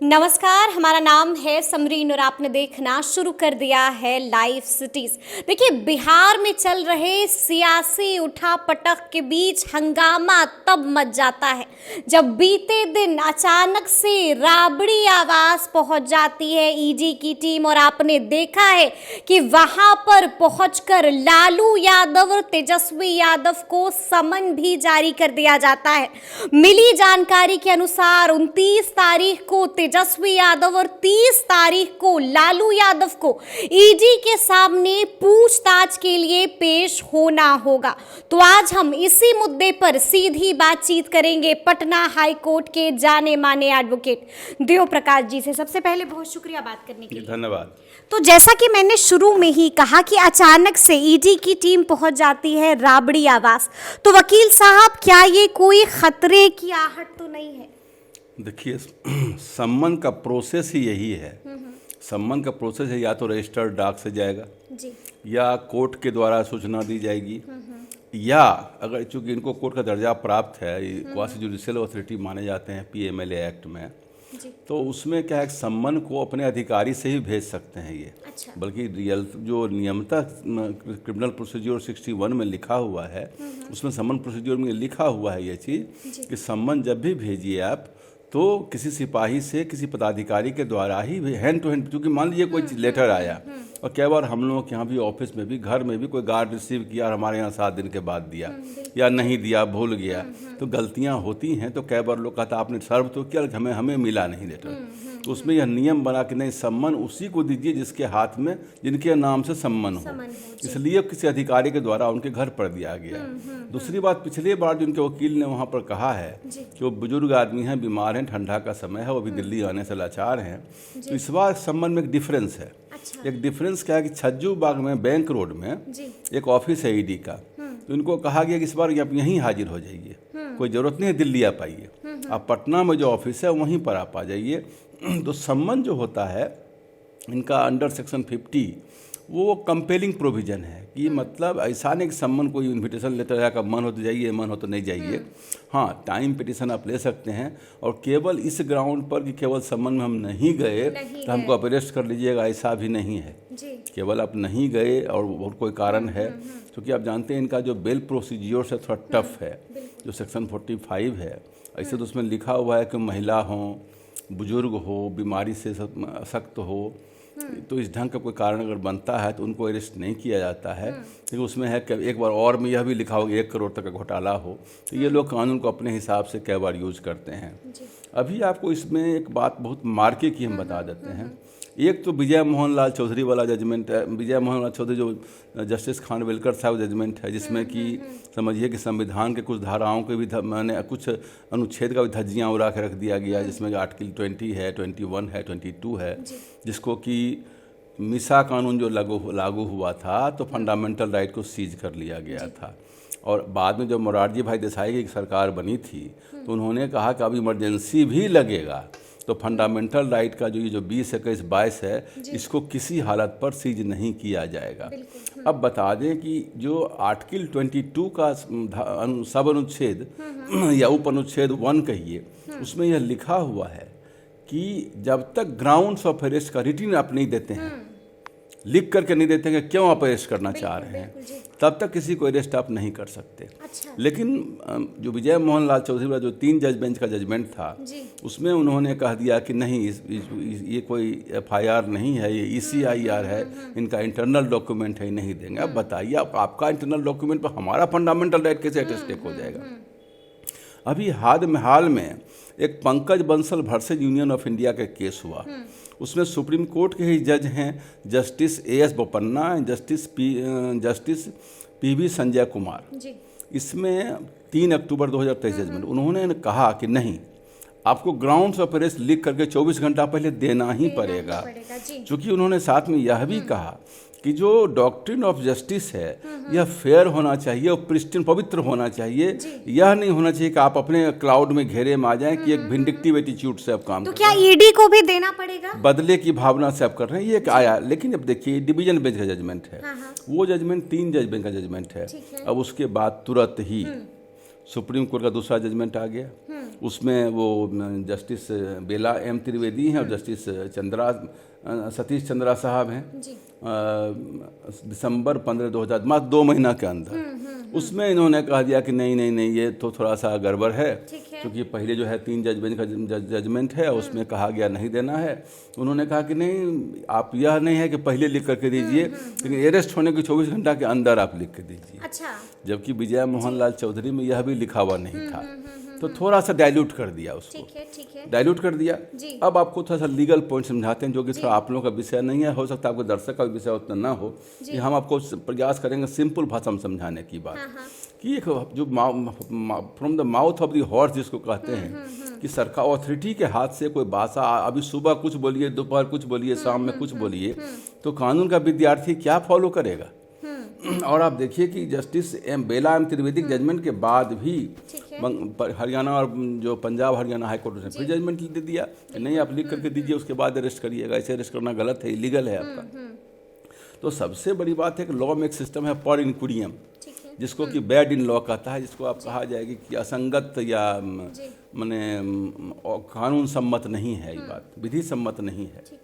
नमस्कार, हमारा नाम है समरीन और आपने देखना शुरू कर दिया है लाइव सिटीज। देखिए, बिहार में चल रहे सियासी उठापटक के बीच हंगामा तब मच जाता है जब बीते दिन अचानक से राबड़ी आवास पहुंच जाती है ईडी की टीम और आपने देखा है कि वहां पर पहुंचकर लालू यादव और तेजस्वी यादव को समन भी जारी कर दिया जाता है। मिली जानकारी के अनुसार 29 तारीख को तेजस्वी यादव और 30 तारीख को लालू यादव को ईडी के सामने पूछताछ के लिए पेश होना होगा। तो आज हम इसी मुद्दे पर सीधी बातचीत करेंगे पटना हाई कोर्ट के जाने माने एडवोकेट देव प्रकाश जी से। सबसे पहले बहुत शुक्रिया बात करने के लिए। धन्यवाद। तो जैसा कि मैंने शुरू में ही कहा कि अचानक से ईडी की टीम पहुंच जाती है राबड़ी आवास, तो वकील साहब क्या ये कोई खतरे की आहट तो नहीं है? देखिए, सम्मन का प्रोसेस ही यही है। सम्मन का प्रोसेस है, या तो रजिस्टर्ड डाक से जाएगा जी, या कोर्ट के द्वारा सूचना दी जाएगी, या अगर चूंकि इनको कोर्ट का दर्जा प्राप्त है, क्वासी जुडिशियल अथॉरिटी माने जाते हैं पीएमएलए एक्ट में, तो उसमें क्या है, सम्मन को अपने अधिकारी से ही भेज सकते हैं ये। अच्छा। बल्कि रियल जो नियमतः क्रिमिनल प्रोसीजर 61 में लिखा हुआ है, उसमें सम्मन प्रोसीजर में लिखा हुआ है ये चीज़ कि सम्मन जब भी भेजिए आप तो किसी सिपाही से, किसी पदाधिकारी के द्वारा ही हैंड टू हैंड, क्योंकि मान लीजिए कोई लेटर आया और कई बार हम लोगों के यहाँ भी ऑफिस में भी, घर में भी कोई गार्ड रिसीव किया और हमारे यहाँ 7 दिन के बाद दिया या नहीं दिया, भूल गया, तो गलतियाँ होती हैं। तो कई बार लोग कहता आपने सर्व तो किया, हमें मिला नहीं लेटर। तो उसमें यह नियम बना कि नहीं, सम्मन उसी को दीजिए जिसके हाथ में, जिनके नाम से सम्मन हो। इसलिए किसी अधिकारी के द्वारा उनके घर पर दिया गया। दूसरी बात, पिछली बार जो उनके वकील ने वहाँ पर कहा है कि वो बुजुर्ग आदमी हैं, बीमार हैं, ठंडा का समय है, वो अभी दिल्ली आने से लाचार हैं, तो इस बार सम्मन में एक डिफरेंस है। अच्छा। एक डिफरेंस क्या है कि छज्जू बाग में, बैंक रोड में एक ऑफिस है ईडी का, तो इनको कहा गया कि इस बार आप यहीं हाजिर हो जाइए, कोई ज़रूरत नहीं है दिल्ली आ पाइए, आप पटना में जो ऑफिस है वहीं पर आप आ जाइए। तो सम्मन जो होता है इनका अंडर सेक्शन 50, वो कंपेलिंग प्रोविज़न है कि मतलब ऐसा नहीं कि सम्मन कोई इन्विटेशन लेटर है, का मन हो तो जाइए, मन हो तो नहीं जाइए। हाँ, टाइम पिटिशन आप ले सकते हैं, और केवल इस ग्राउंड पर कि केवल सम्मन में हम नहीं गए तो हमको आप अरेस्ट कर लीजिएगा, ऐसा भी नहीं है। केवल आप नहीं गए और कोई कारण है, क्योंकि आप जानते हैं इनका जो बेल प्रोसीजियर से थोड़ा टफ है, जो सेक्शन 45 है। ऐसे तो उसमें लिखा हुआ है कि महिला हो, बुजुर्ग हो, बीमारी से सख्त हो, तो इस ढंग का कोई कारण अगर बनता है तो उनको अरेस्ट नहीं किया जाता है। लेकिन उसमें है कि एक बार और में यह भी लिखा होगा 1 करोड़ तक का घोटाला हो, तो ये लोग कानून को अपने हिसाब से कई बार यूज करते हैं। अभी आपको इसमें एक बात बहुत मार्के की हम बता देते हैं। एक तो विजय मोहन लाल चौधरी वाला जजमेंट है, विजय मोहन लाल चौधरी जो जस्टिस खानविलकर साहब जजमेंट है, जिसमें कि समझिए कि संविधान के कुछ धाराओं के भी मैंने कुछ अनुच्छेद का भी धज्जियाँ उड़ा के रख दिया गया, जिसमें कि आर्टिकल 20 है, 21 है, 22 है, जिसको कि मिसा कानून जो लागू हुआ था तो फंडामेंटल राइट को सीज कर लिया गया था। और बाद में जब मोरारजी भाई देसाई की सरकार बनी थी तो उन्होंने कहा कि अब इमरजेंसी भी लगेगा, तो फंडामेंटल राइट का जो ये 20, 21, 22 है, इसको किसी हालत पर सीज नहीं किया जाएगा। अब बता दें कि जो आर्टिकल 22 का सब अनुच्छेद या उप अनुच्छेद 1 कहिए, उसमें यह लिखा हुआ है कि जब तक ग्राउंड्स ऑफ अरेस्ट का रिटन आप नहीं देते हैं, लिख करके नहीं देते हैं कि क्यों आप अरेस्ट करना चाह रहे हैं, तब तक किसी को अरेस्ट आप नहीं कर सकते। अच्छा। लेकिन जो विजय मोहन लाल चौधरी का जो 3 जज बेंच का जजमेंट था, उसमें उन्होंने कह दिया कि नहीं, ये कोई FIR नहीं है, ये ECIR है, इनका इंटरनल डॉक्यूमेंट है, नहीं देंगे। अब बताइए, आपका इंटरनल डॉक्यूमेंट पर हमारा फंडामेंटल राइट कैसे अटैस्टेक हो जाएगा? अभी हाल में एक Pankaj Bansal versus union of India का केस हुआ, उसमें सुप्रीम कोर्ट के ही जज हैं justice AS Bopanna, justice PV Sanjay Kumar. इसमें 3 अक्टूबर 2023 जजमेंट, उन्होंने कहा कि नहीं, आपको ग्राउंड्स ऑफ अरेस्ट लिख करके 24 घंटा पहले देना ही पड़ेगा। क्योंकि उन्होंने साथ में यह भी कहा कि जो डॉक्ट्रिन ऑफ जस्टिस है यह फेयर होना चाहिए और प्रिस्टिन, पवित्र होना चाहिए। यह नहीं होना चाहिए कि आप अपने क्लाउड में घेरे में आ जाएं कि एक विंडिक्टिव एटीट्यूड से आप काम तो क्या ईडी को भी देना पड़ेगा? बदले की भावना से आप कर रहे हैं, ये आया। लेकिन अब देखिए, डिवीजन बेंच का जजमेंट है, वो जजमेंट 3 जज बेंच का जजमेंट है। अब उसके बाद तुरंत ही सुप्रीम कोर्ट का दूसरा जजमेंट आ गया। उसमें वो जस्टिस बेला एम त्रिवेदी हैं और जस्टिस सतीश चंद्रा साहब हैं। दिसंबर 15 2000 2 महीना के अंदर उसमें इन्होंने कह दिया कि नहीं नहीं नहीं, ये तो थोड़ा सा गड़बड़ है, क्योंकि पहले जो है 3 जज बेंच का जजमेंट है, उसमें कहा गया नहीं देना है। उन्होंने कहा कि नहीं, आप यह नहीं है कि पहले लिख करके दीजिए, लेकिन अरेस्ट होने के 24 घंटा के अंदर आप लिख के दीजिए। अच्छा। जबकि विजय मोहन लाल चौधरी में यह भी लिखा हुआ नहीं था, तो थोड़ा सा डाइल्यूट कर दिया उसको। ठीक है। डाइल्यूट कर दिया। अब आपको थोड़ा सा लीगल पॉइंट समझाते हैं, जो कि थोड़ा आप लोगों का विषय नहीं है, हो सकता है आपको दर्शक का विषय उतना ना हो, कि हम आपको प्रयास करेंगे सिंपल भाषा में समझाने की बात। कि एक जो from the mouth of the horse जिसको कहते हैं, कि सरकार अथॉरिटी के हाथ से कोई भाषा, अभी सुबह कुछ बोलिए, दोपहर कुछ बोलिए, शाम में कुछ बोलिए, तो कानून का विद्यार्थी क्या फॉलो करेगा। और आप देखिए कि जस्टिस बेला एम त्रिवेदी जजमेंट के बाद भी हरियाणा और जो पंजाब हरियाणा हाई कोर्ट ने फिर जजमेंट दे दिया कि नहीं, आप लिख करके दीजिए, उसके बाद अरेस्ट करिएगा। ऐसे अरेस्ट करना गलत है, इलीगल है आपका। तो सबसे बड़ी बात है कि लॉ में एक सिस्टम है पर इंक्यूरियम, जिसको कि बैड इन लॉ कहता है, जिसको आप कहा जाएगी कि असंगत या माने कानून सम्मत नहीं है, ये बात विधि सम्मत नहीं है।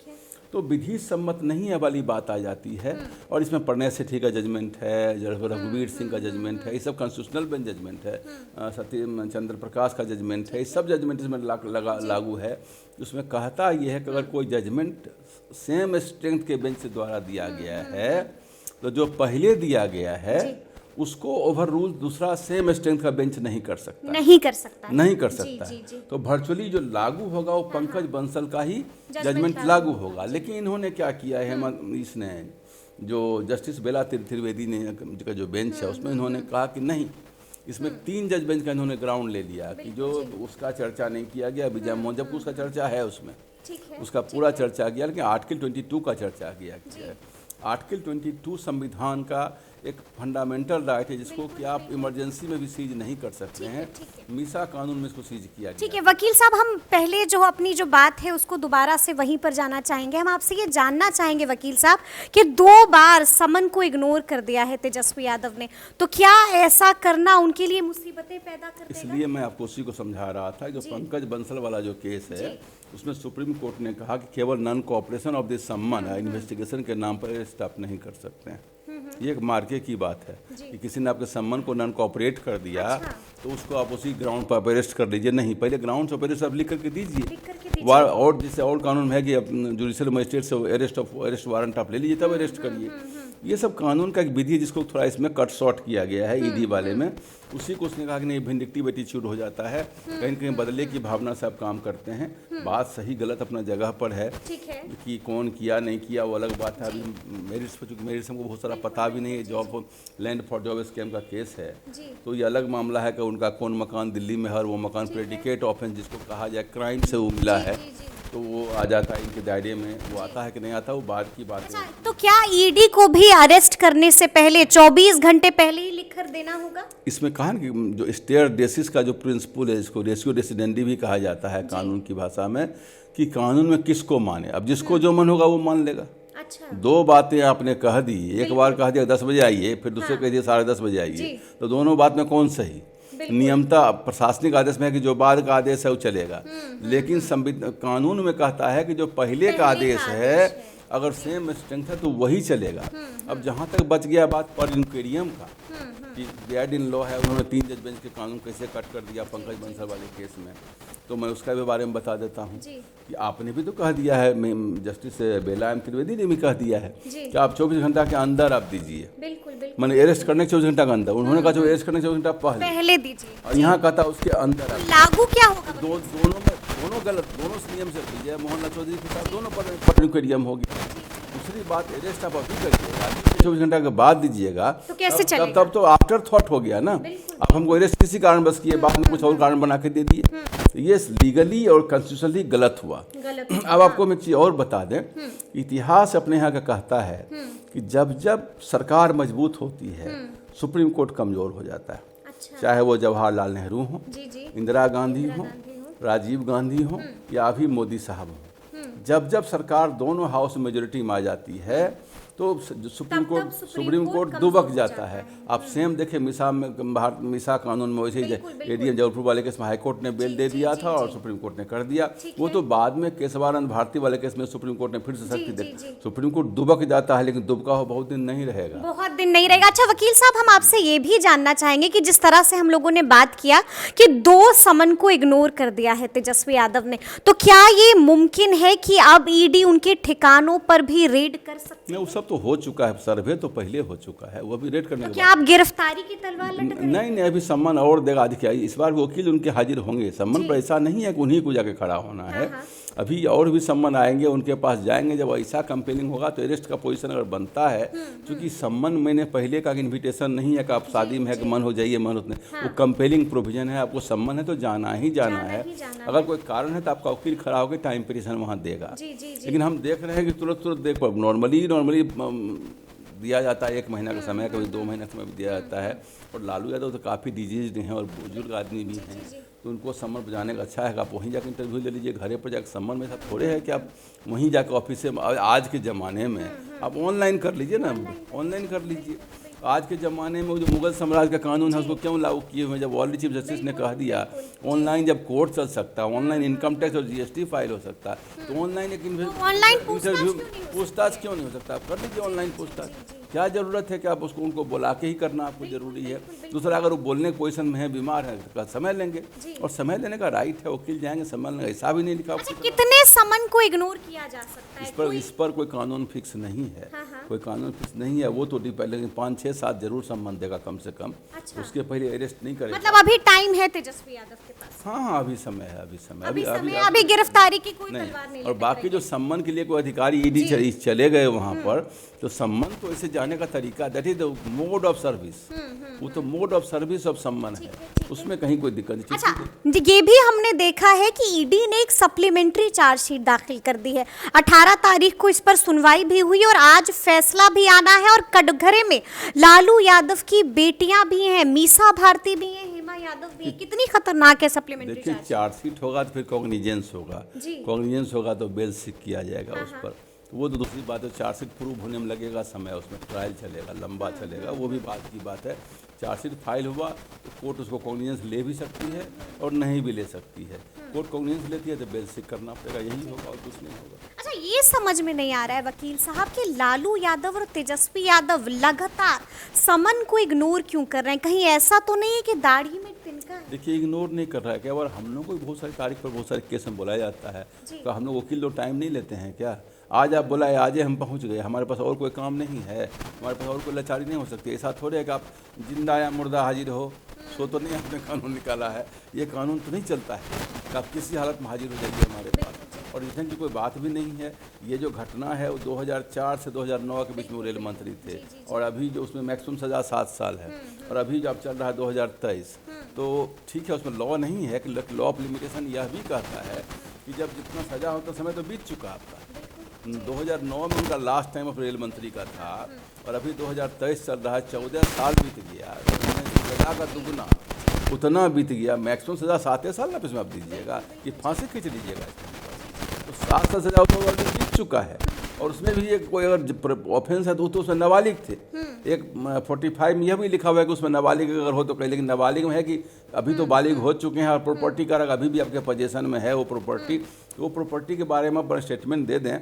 तो विधि सम्मत नहीं है वाली बात आ जाती है। और इसमें प्रणय सेठी का जजमेंट है, रघुवीर सिंह का जजमेंट है, ये सब कॉन्स्टिट्यूशनल बेंच जजमेंट है, सत्य चंद्र प्रकाश का जजमेंट है, ये सब जजमेंट इसमें लागू है। उसमें कहता ये है कि अगर कोई जजमेंट सेम स्ट्रेंथ के बेंच से द्वारा दिया गया है, तो जो पहले दिया गया है उसको ओवर रूल दूसरा सेम स्ट्रेंथ का बेंच नहीं कर सकता। तो वर्चुअली जो लागू होगा वो पंकज बंसल का ही जजमेंट लागू होगा। लेकिन इन्होंने क्या किया है, इसने जो जस्टिस बेला त्रिवेदी ने का जो बेंच है, उसमें इन्होंने कहा कि नहीं, इसमें 3 जज बेंच का इन्होंने ग्राउंड ले लिया कि जो उसका चर्चा नहीं किया गया विजय मोहन, जबकि उसका चर्चा है उसमें, उसका पूरा चर्चा किया, लेकिन आर्टिकल 22 का चर्चा किया है। आर्टिकल 22 संविधान का एक फंडामेंटल राइट है, जिसको कि आप इमरजेंसी में भी सीज नहीं कर सकते हैं। मीसा कानून में इसको सीज किया गया। ठीक है वकील साहब, हम पहले जो अपनी जो बात है उसको दोबारा से वहीं पर जाना चाहेंगे। हम आपसे ये जानना चाहेंगे वकील साहब कि 2 बार समन को इग्नोर कर दिया है तेजस्वी यादव ने, तो क्या ऐसा करना उनके लिए मुसीबतें पैदा कर देगा? इसलिए मैं आपको उसी को समझा रहा था। जो पंकज बंसल वाला जो केस है, उसमें सुप्रीम कोर्ट ने कहा कि केवल नॉन कोऑपरेशन ऑफ दिस सम्मन इन्वेस्टिगेशन के नाम पर स्टॉप नहीं कर सकते हैं। ये एक मार्के की बात है कि किसी ने आपके सम्मन को नॉन कोऑपरेट कर दिया, तो उसको आप उसी ग्राउंड पर अरेस्ट कर लीजिए। नहीं, पहले ग्राउंड से अरेस्ट आप लिख करके दीजिए। और जिससे और कानून में है कि जुडिशियल मजिस्ट्रेट से अरेस्ट वारंट आप ले लीजिए, तब अरेस्ट करिए। ये सब कानून का एक विधि है, जिसको थोड़ा इसमें कट शॉर्ट किया गया है ईडी वाले में। उसी को उसने कहा कि नहीं, विंडिक्टिव एटीट्यूड हो जाता है, कहीं कहीं बदले की भावना से आप काम करते हैं। बात सही गलत अपना जगह पर है, कि कौन किया नहीं किया वो अलग बात है। अभी मेरिट्स पर, चूँकि मेरिट्स हमको बहुत सारा पता भी नहीं है, job land for job scam का केस है, तो ये अलग मामला है कि उनका कौन मकान दिल्ली में है, वो मकान प्रेडिकेट ऑफेंस जिसको कहा जाए क्राइम से वो मिला है, तो वो आ जाता है इनके दायरे में। वो आता है कि नहीं आता, वो बाद की बात है। तो क्या ईडी को भी अरेस्ट करने से पहले 24 घंटे पहले ही लिख कर देना होगा? इसमें कहा कि जो स्टेयर डेसिस का जो प्रिंसिपल है, इसको रेशियो डेसिडेंडी भी कहा जाता है कानून की भाषा में, कि कानून में किसको माने। अब जिसको जो मन होगा वो मान लेगा। अच्छा। 2 बातें आपने कह दी, एक बार कह दिया 10 बजे आइए, फिर दूसरे कह दिया 10:30 बजे आइए, तो दोनों बात में कौन सही? नियमता प्रशासनिक आदेश में है कि जो बाद का आदेश है वो चलेगा, लेकिन कानून में कहता है कि जो पहले का आदेश है अगर सेम स्ट्रेंथ है तो वही चलेगा। अब जहाँ तक बच गया बात पर इंक्वेरियम का, कि बैड इन लॉ है, उन्होंने 3 जज बेंच के कानून कैसे कट कर दिया पंकज बंसल वाले केस में, तो मैं उसका भी बारे में बता देता हूँ कि आपने भी तो कह दिया है, जस्टिस बेला एम त्रिवेदी ने भी कह दिया है कि आप 24 घंटा के अंदर आप दीजिए। मैंने अरेस्ट करने के 24 घंटा के अंदर, उन्होंने कहा अरेस्ट करने के 24 घंटा पहले दीजिए, और यहाँ कहता उसके अंदर। लागू क्या होगा? दोनों गलत, दोनों नियम से दीजिए। मोहन लाल चौधरी के साथ दोनों पर इंक्वेरियम होगी। दूसरी बात, अरेस्ट आप अभी करिएगा, 24 घंटा के बाद दीजिएगा, तो कैसे चलेगा? तब तो आफ्टर थॉट हो गया ना। आप हमको अरेस्ट किसी कारण बस किए, बाद में कुछ और कारण बना के दे दिए, तो ये लीगली और कॉन्स्टिट्यूशनली गलत हुआ। अब आपको मैं चीज़ और बता दें, इतिहास अपने यहाँ का कहता है कि जब जब सरकार मजबूत होती है, सुप्रीम कोर्ट कमजोर हो जाता है। चाहे वो जवाहरलाल नेहरू हो, इंदिरा गांधी हो, राजीव गांधी हो, या अभी मोदी साहब हो। जब जब सरकार दोनों हाउस मेजोरिटी में आ जाती है, तो सुप्रीम कोर्ट दुबक जाता है। आप सेम देखिए मिसा कानून में वैसे ही एडीएम जबलपुर वाले केस में हाईकोर्ट ने बेल दे दिया था और सुप्रीम कोर्ट ने कर दिया। वो तो बाद में केशवानंद भारती वाले केस में सुप्रीम कोर्ट ने फिर से सख्ती दे, सुप्रीम कोर्ट दुबक जाता है, लेकिन दुबका हो बहुत दिन नहीं रहेगा, बहुत दिन नहीं रहेगा। अच्छा वकील साहब, हम आपसे ये भी जानना चाहेंगे कि जिस तरह से हम लोगों ने बात किया कि 2 समन को इग्नोर कर दिया है तेजस्वी यादव ने, तो क्या ये मुमकिन है कि अब ईडी उनके ठिकानों पर भी रेड कर सकती है? नहीं, वो सब तो हो चुका है, सर्वे तो पहले हो चुका है, वो भी रेड करने के क्या आप गिरफ्तारी की तलवार लटक रही है? नहीं, अभी सम्मन और देगा अधिकारी। इस बार वकील उनके हाजिर होंगे। सम्मन पर ऐसा नहीं है कि उन्हीं को जाके खड़ा होना है, अभी और भी सम्मन आएंगे, उनके पास जाएंगे। जब ऐसा कंपेलिंग होगा तो अरेस्ट का पोजीशन अगर बनता है, क्योंकि सम्मन मैंने पहले का इन्विटेशन नहीं है कि आप शादी में है कि मन हो जाइए, मन उतने, वो कंपेलिंग प्रोविजन है। आपको सम्मन है तो जाना ही जाना है। अगर कोई कारण है तो आपका वकील खड़ा होकर टाइम पिटिशन वहाँ देगा। लेकिन हम देख रहे हैं कि तुरंत देख पर नॉर्मली दिया जाता है 1 महीना का समय, कभी 2 महीना का समय भी दिया जाता है। और लालू यादव तो काफ़ी डिजीज हैं और बुजुर्ग आदमी भी हैं, तो उनको सम्मन बजाने का अच्छा है कि आप वहीं जाकर इंटरव्यू ले लीजिए। घरे पर जाकर सम्मन में सब थोड़े है कि आप वहीं जाकर ऑफिस से, आज के ज़माने में आप ऑनलाइन कर लीजिए ना, ऑनलाइन कर लीजिए। आज के ज़माने में वो जो मुगल साम्राज्य का कानून है उसको क्यों लागू किए हुए? जब ऑलरेडी चीफ जस्टिस ने कह दिया ऑनलाइन जब कोर्ट चल सकता है, ऑनलाइन इनकम टैक्स और जीएसटी फाइल हो सकता है, तो ऑनलाइन एक इंटरव्यू पूछताछ क्यों नहीं हो सकता? आप कर लीजिए ऑनलाइन पूछताछ। क्या ज़रूरत है कि आप उसको उनको बुला के ही करना आपको ज़रूरी है? दूसरा, अगर वो बोलने के पोजिशन में है, बीमार है, तो समय लेंगे, और समय लेने का राइट है, वकील जाएंगे सम्मान लेंगे, ऐसा भी नहीं लिखा। अच्छा, कितने समन को इग्नोर किया जा सकता है? इस पर कोई कानून फिक्स नहीं है। कोई कानून फिक्स नहीं है, वो तो पहले 5, 6, 7 जरूर सम्मान देगा कम से कम। अच्छा। उसके पहले अरेस्ट नहीं करेगा। मतलब अभी टाइम है तेजस्वी यादव के पास? हाँ, अभी समय है, अभी गिरफ्तारी की कोई तलवार नहीं। और बाकी जो सम्मन के लिए कोई अधिकारी ईडी चले गए वहाँ पर, तो सम्मन तो ऐसे जाने का तरीका, that is the mode of service, वो तो मोड ऑफ सर्विस ऑफ सम्मन है, उसमें कहीं कोई दिक्कत नहीं। अच्छा, ये भी हमने देखा है कि ईडी ने एक सप्लीमेंट्री चार्जशीट दाखिल कर दी है। 18 तारीख को इस पर सुनवाई भी हुई और आज फैसला भी आना है। और कटघरे में लालू यादव की बेटियां भी हैं, मीसा भारती भी हैं, हेमा यादव भी है। कितनी खतरनाक है सप्लीमेंट्री? देखिए, चार्जशीट होगा तो फिर कॉग्निजेंस होगा, कॉग्निजेंस होगा तो बेल सीक किया जाएगा उस पर। वो तो दूसरी बात है, चार्जशीट प्रूव होने में लगेगा समय, उसमें ट्रायल चलेगा, लंबा चलेगा, वो भी बात की बात है। चार्जशीट फाइल हुआ तो कोर्ट उसको कॉग्निजेंस ले भी सकती है और नहीं भी ले सकती है। कोर्ट कॉग्निजेंस लेती है तो बेल सीक करना पड़ेगा, यही होगा और कुछ नहीं होगा। अच्छा, ये समझ में नहीं आ रहा है वकील साहब कि लालू यादव और तेजस्वी यादव लगातार समन को इग्नोर क्यों कर रहे हैं? कहीं ऐसा तो नहीं है कि दाढ़ी में तिनका है? देखिए, इग्नोर नहीं कर रहा है क्या? और हम लोग को बहुत सारी तारीख पर बहुत सारे केस में बुलाया जाता है, तो हम लोग वकील लोग टाइम नहीं लेते हैं क्या? आज आप बुलाए, आज हम पहुंच गए, हमारे पास और कोई काम नहीं है, हमारे पास और कोई लाचारी नहीं हो सकती। ऐसा थोड़े है कि आप जिंदा या मुर्दा हाजिर हो, सो तो नहीं आपने कानून निकाला है, ये कानून तो नहीं चलता है कि आप किसी हालत में हाजिर हो जाइए हमारे पास। और रिटर्न की कोई बात भी नहीं है। ये जो घटना है वो 2004 से 2009 के बीच में रेल मंत्री थे, और अभी जो उसमें मैक्सिमम सज़ा 7 साल है, और अभी जो अब चल रहा है 2023, तो ठीक है, उसमें लॉ नहीं है कि लॉ ऑफ लिमिटेशन यह भी कहता है कि जब जितना सज़ा होता समय तो बीत चुका आपका। 2009 में उनका लास्ट टाइम ऑफ रेल मंत्री का था, और अभी 2023 चल रहा है, 14 साल बीत गया, सज़ा का दुगुना उतना बीत गया। मैक्सिमम सज़ा 7 साल ना इसमें आप दीजिएगा कि फांसी खींच लीजिएगा, तो 7 साल सज़ा तो ऑलरेडी बीत चुका है। और उसमें भी एक कोई अगर ऑफेंस है तो उसमें नाबालिग थे। एक 45 में यह भी लिखा हुआ है कि उसमें नाबालिग अगर हो तो कहीं, लेकिन नाबालिग में है कि अभी तो बालिग हो चुके हैं और प्रॉपर्टी का अभी भी आपके पोजीशन में है वो प्रॉपर्टी, तो वो प्रॉपर्टी के बारे में आप स्टेटमेंट दे दें,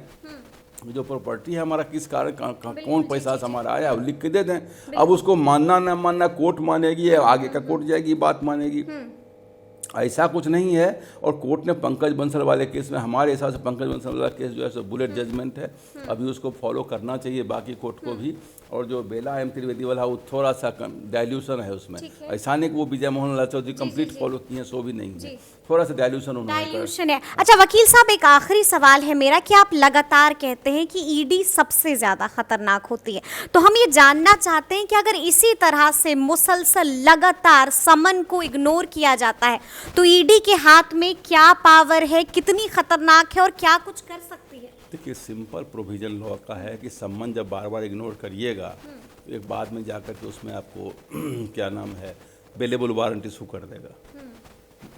जो प्रॉपर्टी है हमारा किस कारण कौन पैसा से हमारा आया, लिख के दे दें। अब उसको मानना ना मानना कोर्ट मानेगी, आगे का कोर्ट जाएगी, बात मानेगी, ऐसा कुछ नहीं है। और कोर्ट ने पंकज बंसल वाले केस में, हमारे हिसाब से पंकज बंसल वाला केस जो है सो बुलेट जजमेंट है, अभी उसको फॉलो करना चाहिए बाकी कोर्ट को भी। और जो बेला एम त्रिवेदी वाला वो थोड़ा सा डायल्यूशन है उसमें, ऐसा नहीं कि वो विजय मोहन लाल चौधरी कंप्लीट फॉलो किए हैं, सो भी नहीं है, थोड़ा सा डायल्यूशन है। अच्छा वकील साहब, एक आखिरी सवाल है मेरा कि आप लगातार कहते हैं कि ईडी सबसे ज़्यादा खतरनाक होती है, तो हम ये जानना चाहते हैं कि अगर इसी तरह से मुसलसल लगातार समन को इग्नोर किया जाता है तो ईडी के हाथ में क्या पावर है, कितनी खतरनाक है और क्या कुछ कर सकती है? देखिए, सिंपल प्रोविजन लॉ का है कि सम्मन जब बार बार इग्नोर करिएगा तो एक बाद में जाकर के उसमें आपको क्या नाम है, बेलेबल वारंट इशू कर देगा।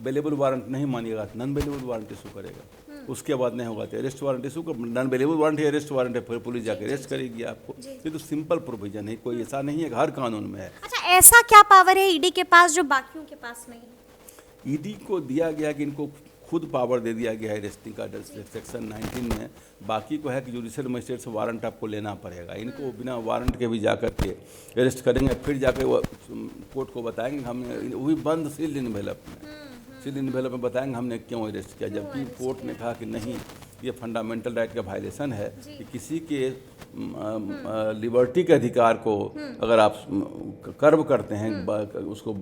बेलेबल वारंट नहीं मानिएगा, नॉन बेलेबल वारंट इशू करेगा। उसके बाद नहीं होगा तो अरेस्ट वारंट इशू कर, नॉन अवेलेबल वारंट है, अरेस्ट वारंट है, फिर पुलिस जाकर अरेस्ट करेगी आपको। ये तो सिंपल प्रोविजन है, कोई ऐसा नहीं है कि हर कानून में है। अच्छा, ऐसा क्या पावर है ईडी के पास जो बाकियों के पास नहीं है? ईडी को दिया गया कि इनको खुद पावर दे दिया गया है अरेस्टिंग का सेक्शन 19 में। बाकी को है कि जुडिशियल मजिस्ट्रेट से वारंट आपको लेना पड़ेगा। इनको बिना वारंट के भी जाकर के अरेस्ट करेंगे, फिर जाकर वो कोर्ट को बताएंगे हमने, वो भी बंद सील्ड इन्वेलप में बताएंगे हमने क्यों अरेस्ट किया, जबकि कोर्ट ने कहा कि नहीं, ये फंडामेंटल राइट का वायलेशन है कि किसी के लिबर्टी के अधिकार को अगर आप कर्व करते हैं, उसको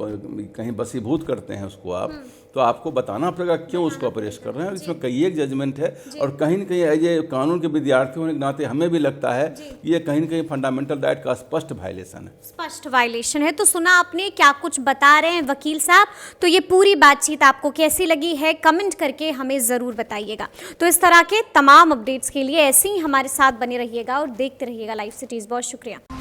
कहीं बसीभूत करते हैं उसको आप, तो आपको बताना पड़ेगा क्यों उसको अरेस्ट कर रहे हैं। इसमें कई एक जजमेंट है और कहीं न कहीं ये कानून के विद्यार्थी होने के नाते हमें भी लगता है ये कहीं न कहीं फंडामेंटल राइट का स्पष्ट वायलेशन है। स्पष्ट वायलेशन है। तो सुना आपने क्या कुछ बता रहे हैं वकील साहब। तो ये पूरी बातचीत आपको कैसी लगी है कमेंट करके हमें ज़रूर बताइएगा। तो इस तरह के तमाम अपडेट्स के लिए ऐसे ही हमारे साथ बने रहिएगा और देखते रहिएगा लाइव सिटीज़। बहुत शुक्रिया।